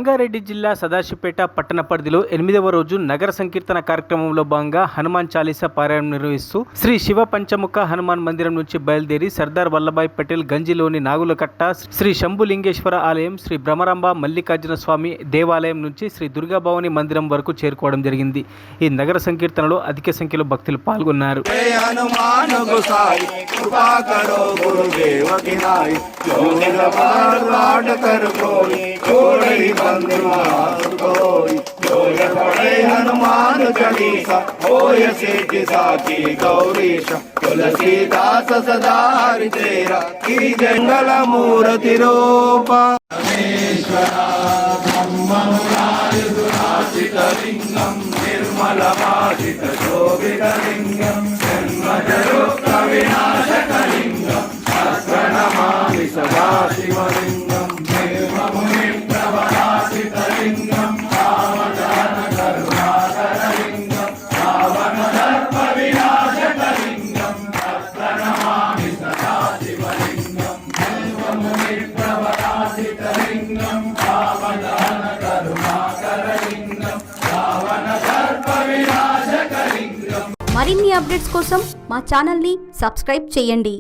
రంగారెడ్డి జిల్లా సదాశివపేట పట్టణ పరిధిలో 8వ రోజు నగర సంకీర్తన కార్యక్రమంలో భాగంగా హనుమాన్ చాలీసా పారాయణం నిర్వహిస్తూ శ్రీ శివ పంచముఖ హనుమాన్ మందిరం నుంచి బయలుదేరి సర్దార్ వల్లభాయ్ పటేల్ గంజిలోని నాగులకట్ట శ్రీ శంభులింగేశ్వర ఆలయం, శ్రీ భ్రమరాంబ మల్లికార్జున స్వామి దేవాలయం నుంచి శ్రీ దుర్గాభవాని మందిరం వరకు చేరుకోవడం జరిగింది. ఈ నగర సంకీర్తనలో అధిక సంఖ్యలో భక్తులు పాల్గొన్నారు. हनुमान चालीसा होय सिद्धि साखी गौरीश तुलसीदास सदा हरि तेरा गिरि जंगल मूर्ति रूपा लिंगम निर्मल भाषित शोभित लिंगम जन्मजरुक्त विनाशक लिंगम प्रणमामि सदा शिवलिंगम निर्ममुनि प्रवरासित लिंगम మరిన్ని అప్డేట్స్ కోసం మా ఛానల్ని సబ్స్క్రైబ్ చేయండి.